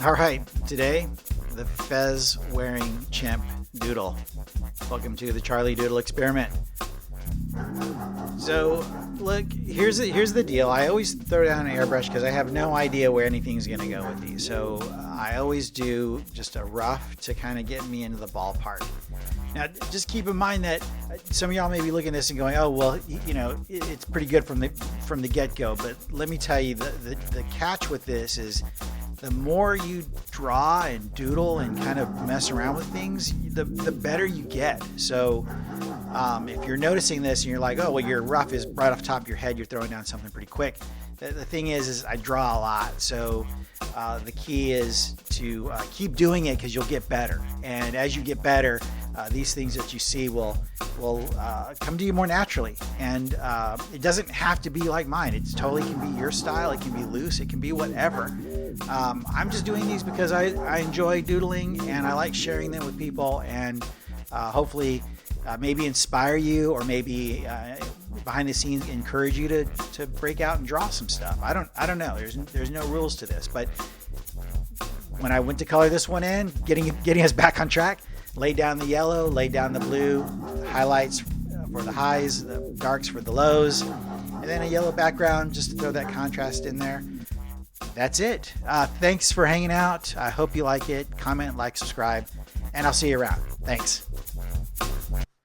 All right, today, the fez wearing chimp Doodle. Welcome to the Charlie Doodle experiment. So, look, here's the deal. I always throw down an airbrush because I have no idea where anything's going to go with these. So, I always do just a rough to kind of get me into the ballpark. Now, just keep in mind that some of y'all may be looking at this and going, "Oh, well, you know, it's pretty good from the get-go." But let me tell you, the catch with this is the more you draw and doodle and kind of mess around with things, the better you get. So if you're noticing this and you're like, "Oh, well, your rough is right off the top of your head, you're throwing down something pretty quick." The thing is I draw a lot. So the key is to keep doing it because you'll get better. And as you get better, these things that you see will come to you more naturally. And it doesn't have to be like mine. It totally can be your style. It can be loose. It can be whatever. I'm just doing these because I enjoy doodling and I like sharing them with people, and hopefully maybe inspire you, or maybe behind the scenes encourage you to break out and draw some stuff. I don't know. There's no rules to this, but when I went to color this one in, getting us back on track, laid down the yellow, laid down the blue, highlights for the highs, the darks for the lows, and then a yellow background just to throw that contrast in there. That's it. Thanks for hanging out. I hope you like it. Comment, like, subscribe, and I'll see you around. Thanks.